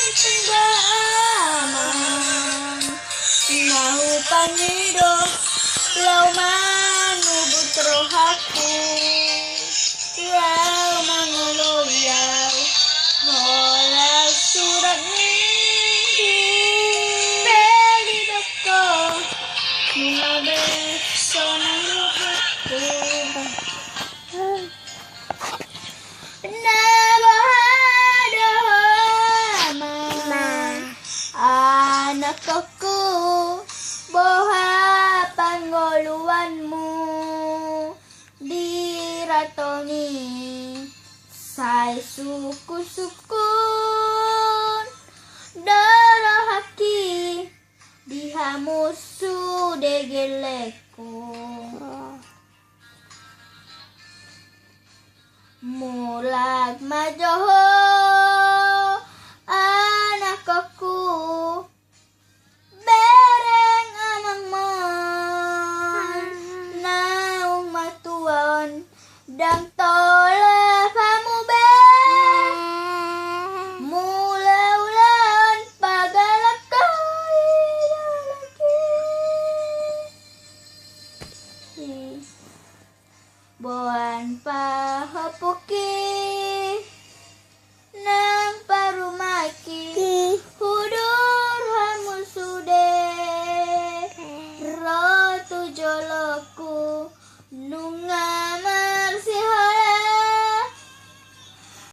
Penggaman Nahu pangido Lau manu butro haku Lau manguloyau Mola surat mimpi Beli doko Nula besona lupaku Anak aku boha pangoluanmu diratongi sai suku-sukun darah haki dihamusu degeleku mulag majoho anak aku bereng anang mon naung matuan dang tole kamu be mulaulan pagalak kai lagi Boan pahopuki